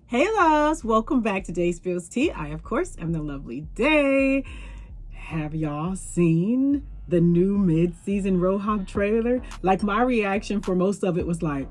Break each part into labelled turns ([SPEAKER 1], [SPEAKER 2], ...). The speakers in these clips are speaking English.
[SPEAKER 1] Hey loves, welcome back to Day Spills Tea. I, of course, am the lovely Day. Have y'all seen the new mid-season RHOP trailer? Like, my reaction for most of it was like,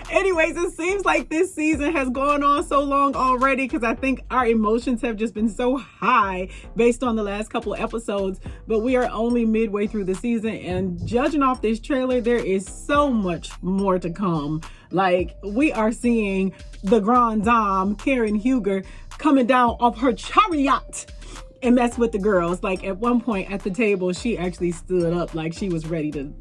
[SPEAKER 1] anyways, it seems like this season has gone on so long already because I think our emotions have just been so high based on the last couple of episodes, but we are only midway through the season, and judging off this trailer, there is so much more to come. Like, we are seeing the Grand Dame, Karen Huger, coming down off her chariot and mess with the girls. Like, at one point at the table, she actually stood up like she was ready to,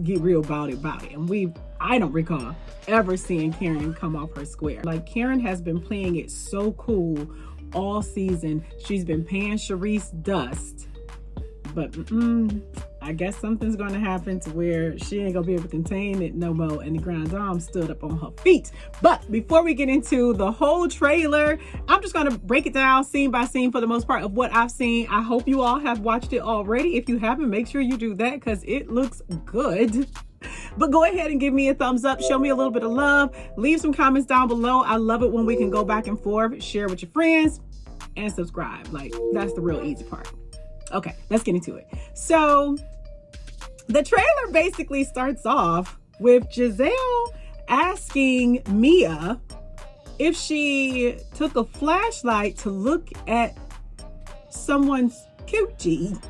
[SPEAKER 1] get real about it. And I don't recall ever seeing Karen come off her square. Like, Karen has been playing it so cool all season. She's been paying Charisse dust. But I guess something's going to happen to where she ain't going to be able to contain it no more. And the Grand Dame stood up on her feet. But before we get into the whole trailer, I'm just going to break it down scene by scene for the most part of what I've seen. I hope you all have watched it already. If you haven't, make sure you do that because it looks good. But go ahead and give me a thumbs up. Show me a little bit of love. Leave some comments down below. I love it when we can go back and forth. Share with your friends and subscribe. Like, that's the real easy part. Okay, let's get into it. So the trailer basically starts off with Giselle asking Mia if she took a flashlight to look at someone's coochie.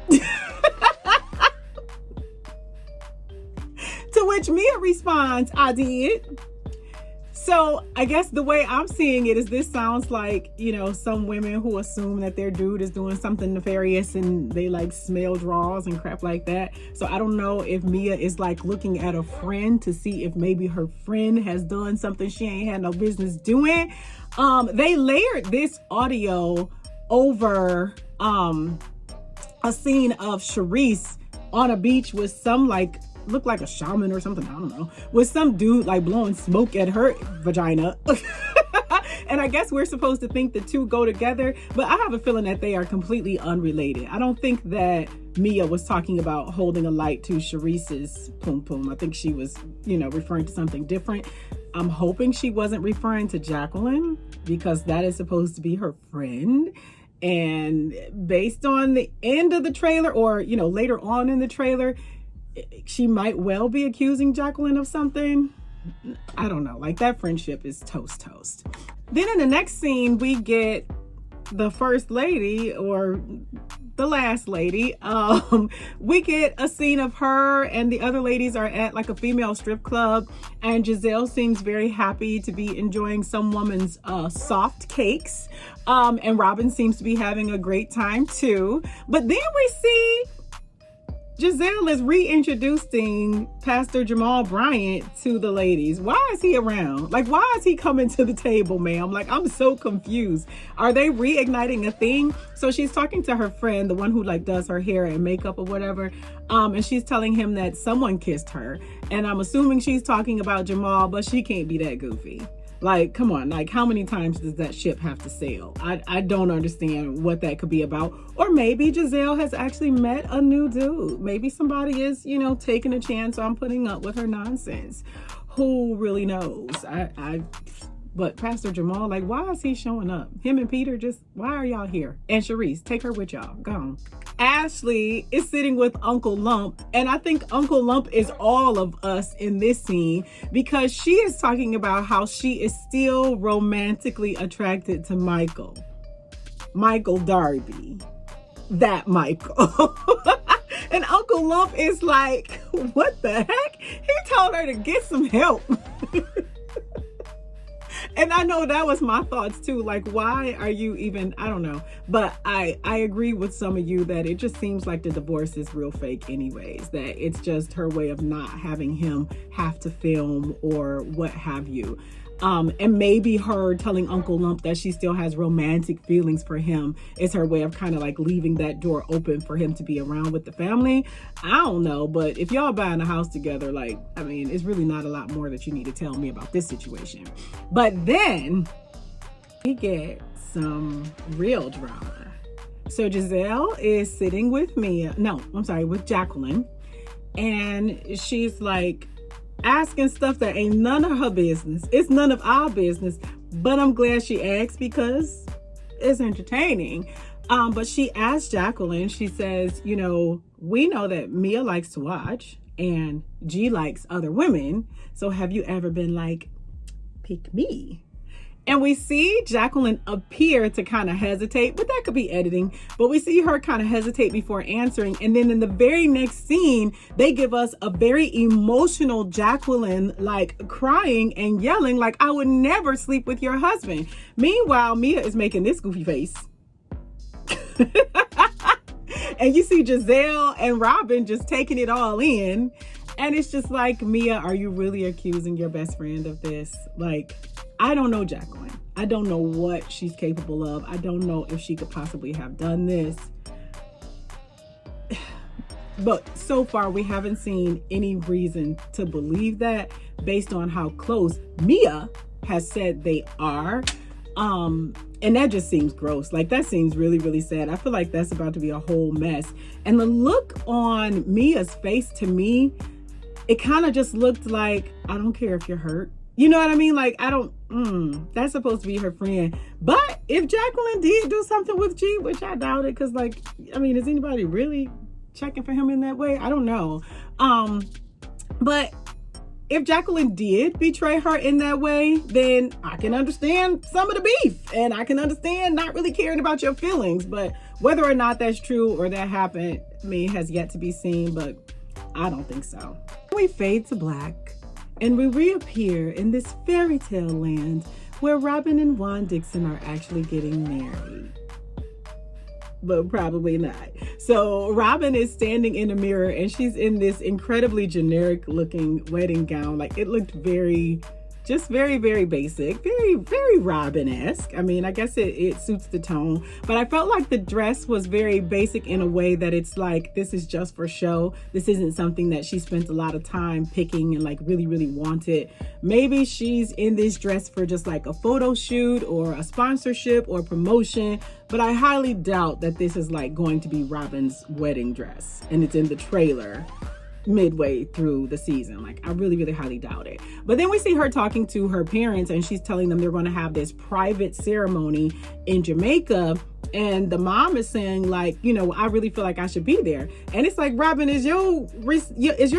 [SPEAKER 1] To which Mia responds, I did. So I guess the way I'm seeing it is this sounds like, some women who assume that their dude is doing something nefarious and they like smell draws and crap like that. So I don't know if Mia is like looking at a friend to see if maybe her friend has done something she ain't had no business doing. They layered this audio over a scene of Charisse on a beach with some looked like a shaman or something, I don't know, with some dude like blowing smoke at her vagina. And I guess we're supposed to think the two go together, but I have a feeling that they are completely unrelated. I don't think that Mia was talking about holding a light to Charisse's pum pum. I think she was, referring to something different. I'm hoping she wasn't referring to Jacqueline because that is supposed to be her friend. And based on the end of the trailer, or, later on in the trailer, she might well be accusing Jacqueline of something. I don't know. Like, that friendship is toast. Then in the next scene, we get the first lady, or the last lady. We get a scene of her and the other ladies are at like a female strip club, and Giselle seems very happy to be enjoying some woman's soft cakes. And Robin seems to be having a great time too. But then we see Giselle is reintroducing Pastor Jamal Bryant to the ladies. Why is he around? Like, why is he coming to the table, ma'am? Like, I'm so confused. Are they reigniting a thing? So she's talking to her friend, the one who like does her hair and makeup or whatever. And she's telling him that someone kissed her. And I'm assuming she's talking about Jamal, but she can't be that goofy. Like, come on, like, how many times does that ship have to sail? I don't understand what that could be about. Or maybe Giselle has actually met a new dude. Maybe somebody is, taking a chance on putting up with her nonsense. Who really knows? But Pastor Jamal, like, why is he showing up? Him and Peter, why are y'all here? And Charisse, take her with y'all. Go on. Ashley is sitting with Uncle Lump, and I think Uncle Lump is all of us in this scene because she is talking about how she is still romantically attracted to Michael Darby, that Michael. And Uncle Lump is like, what the heck? He told her to get some help. And I know that was my thoughts too. Like, why are you even, I don't know. But I agree with some of you that it just seems like the divorce is real fake anyways. That it's just her way of not having him have to film or what have you. And maybe her telling Uncle Lump that she still has romantic feelings for him is her way of kind of like leaving that door open for him to be around with the family. I don't know, but if y'all buying a house together, like, I mean, it's really not a lot more that you need to tell me about this situation. But then we get some real drama. So Giselle is sitting with with Jacqueline, and she's like asking stuff that ain't none of her business. It's none of our business, but I'm glad she asked because it's entertaining. But she asked Jacqueline, she says, you know, we know that Mia likes to watch and G likes other women. So have you ever been like, pick me? And we see Jacqueline appear to kind of hesitate, but that could be editing. But we see her kind of hesitate before answering. And then in the very next scene, they give us a very emotional Jacqueline, like crying and yelling, like, I would never sleep with your husband. Meanwhile, Mia is making this goofy face. And you see Giselle and Robin just taking it all in. And it's just like, Mia, are you really accusing your best friend of this? Like, I don't know Jacqueline. I don't know what she's capable of. I don't know if she could possibly have done this. But so far, we haven't seen any reason to believe that based on how close Mia has said they are. And that just seems gross. Like, that seems really, really sad. I feel like that's about to be a whole mess. And the look on Mia's face, to me, it kind of just looked like, I don't care if you're hurt. You know what I mean? Like, I don't, that's supposed to be her friend. But if Jacqueline did do something with G, which I doubt it, because, like, I mean, is anybody really checking for him in that way? I don't know. But if Jacqueline did betray her in that way, then I can understand some of the beef. And I can understand not really caring about your feelings. But whether or not that's true or that happened, I mean, has yet to be seen. But I don't think so. We fade to black. And we reappear in this fairy tale land where Robin and Juan Dixon are actually getting married. But probably not. So Robin is standing in a mirror and she's in this incredibly generic looking wedding gown. Like, it looked very very basic, very Robin-esque. I mean, I guess it suits the tone, but I felt like the dress was very basic in a way that it's like, this is just for show. This isn't something that she spent a lot of time picking and like really wanted. Maybe she's in this dress for just like a photo shoot or a sponsorship or promotion, but I highly doubt that this is like going to be Robin's wedding dress and it's in the trailer midway through the season. Like, I really highly doubt it. But then we see her talking to her parents and she's telling them they're going to have this private ceremony in Jamaica, and the mom is saying, like, you know, I really feel like I should be there. And it's like, Robin, is your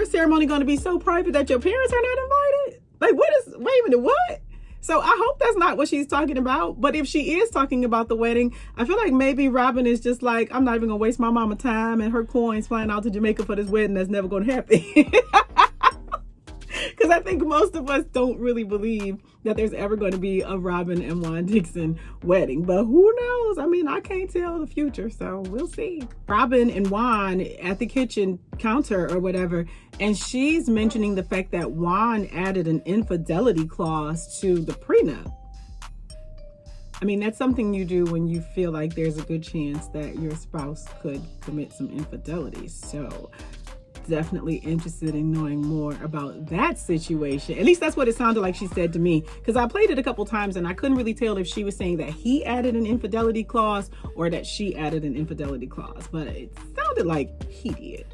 [SPEAKER 1] ceremony going to be so private that your parents are not invited? Like, wait a minute, what? So I hope that's not what she's talking about. But if she is talking about the wedding, I feel like maybe Robin is just like, I'm not even gonna waste my mama time and her coins flying out to Jamaica for this wedding that's never gonna happen. Because I think most of us don't really believe that there's ever going to be a Robin and Juan Dixon wedding. But who knows? I mean, I can't tell the future, so we'll see. Robin and Juan at the kitchen counter or whatever, and she's mentioning the fact that Juan added an infidelity clause to the prenup. I mean, that's something you do when you feel like there's a good chance that your spouse could commit some infidelity. So definitely interested in knowing more about that situation. At least that's what it sounded like she said to me, because I played it a couple times and I couldn't really tell if she was saying that he added an infidelity clause or that she added an infidelity clause, but it sounded like he did.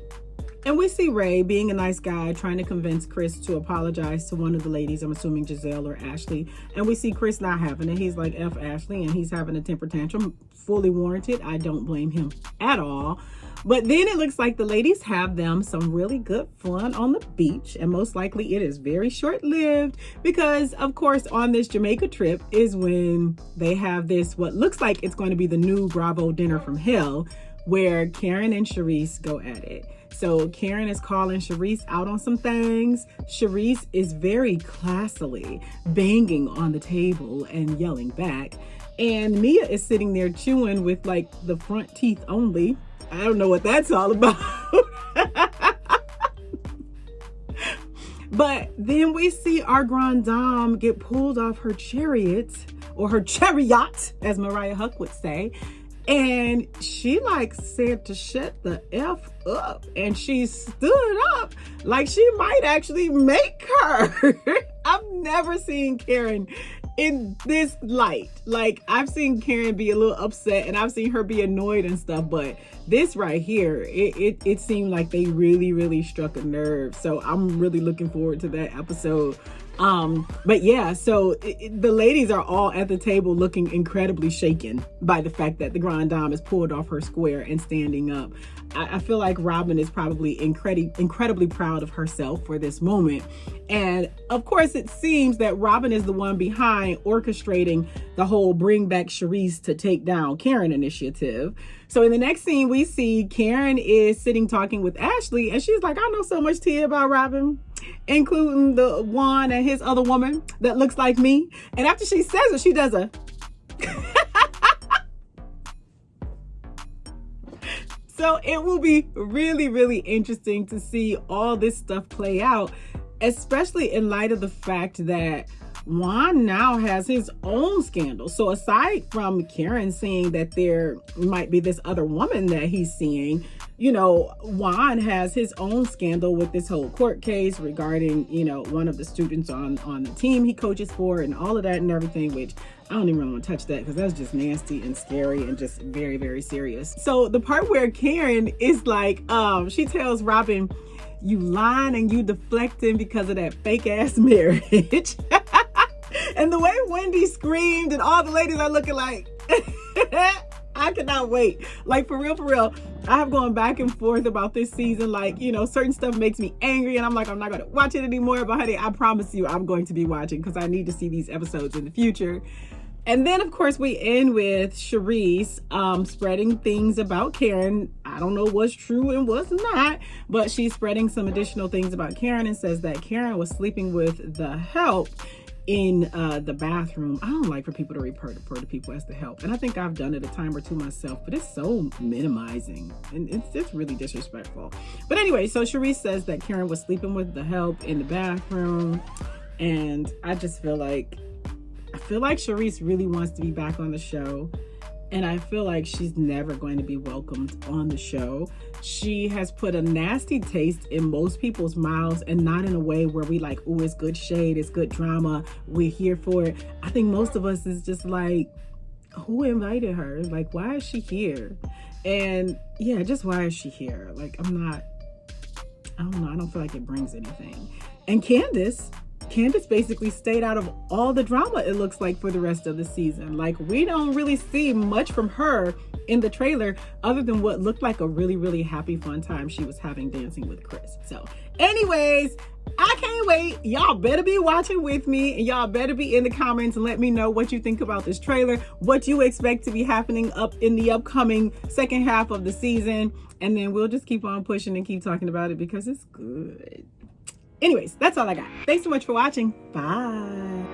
[SPEAKER 1] And we see Ray being a nice guy trying to convince Chris to apologize to one of the ladies, I'm assuming Giselle or Ashley. And we see Chris not having it. He's like, F Ashley, and he's having a temper tantrum. Fully warranted. I don't blame him at all. But then it looks like the ladies have them some really good fun on the beach. And most likely it is very short-lived because, of course, on this Jamaica trip is when they have this, what looks like it's going to be the new Bravo dinner from hell, where Karen and Charisse go at it. So Karen is calling Charisse out on some things. Charisse is very classily banging on the table and yelling back. And Mia is sitting there chewing with like the front teeth only. I don't know what that's all about. But then we see our grande dame get pulled off her chariot, or her chariot, as Mariah Huck would say. And she like said to shut the F up. And she stood up like she might actually make her. I've never seen Karen in this light. Like, I've seen Karen be a little upset and I've seen her be annoyed and stuff, but this right here, it seemed like they really struck a nerve. So I'm really looking forward to that episode. But yeah, so the ladies are all at the table looking incredibly shaken by the fact that the Grand Dame is pulled off her square and standing up. I feel like Robin is probably incredibly proud of herself for this moment. And of course, it seems that Robin is the one behind orchestrating the whole bring back Charisse to take down Karen initiative. So in the next scene, we see Karen is sitting talking with Ashley, and she's like, I know so much tea about Robin, including the one and his other woman that looks like me. And after she says it, she does a So it will be really interesting to see all this stuff play out, especially in light of the fact that Juan now has his own scandal. So aside from Karen seeing that there might be this other woman that he's seeing, you know, Juan has his own scandal with this whole court case regarding, you know, one of the students on the team he coaches for and all of that and everything, which I don't even really want to touch that because that's just nasty and scary and just very serious. So the part where Karen is like, she tells Robin, you lying and you deflecting because of that fake ass marriage. And the way Wendy screamed and all the ladies are looking like, I cannot wait. Like, for real, I have gone back and forth about this season. Like, you know, certain stuff makes me angry and I'm like, I'm not going to watch it anymore. But honey, I promise you I'm going to be watching because I need to see these episodes in the future. And then, of course, we end with Charisse spreading things about Karen. I don't know what's true and what's not, but she's spreading some additional things about Karen and says that Karen was sleeping with the help in the bathroom. I don't like for people to refer to people as the help. And I think I've done it a time or two myself, but it's so minimizing and it's really disrespectful. But anyway, so Charisse says that Karen was sleeping with the help in the bathroom. And I just feel like Charisse really wants to be back on the show. And I feel like she's never going to be welcomed on the show. She has put a nasty taste in most people's mouths, and not in a way where we like, oh, it's good shade, it's good drama, we're here for it. I think most of us is just like, who invited her? Like, why is she here? And yeah, just why is she here? Like, I don't know, I don't feel like it brings anything. And Candace basically stayed out of all the drama, it looks like, for the rest of the season. Like, we don't really see much from her in the trailer other than what looked like a really happy, fun time she was having dancing with Chris. So anyways, I can't wait. Y'all better be watching with me and y'all better be in the comments and let me know what you think about this trailer, what you expect to be happening up in the upcoming second half of the season. And then we'll just keep on pushing and keep talking about it because it's good. Anyways, that's all I got. Thanks so much for watching. Bye.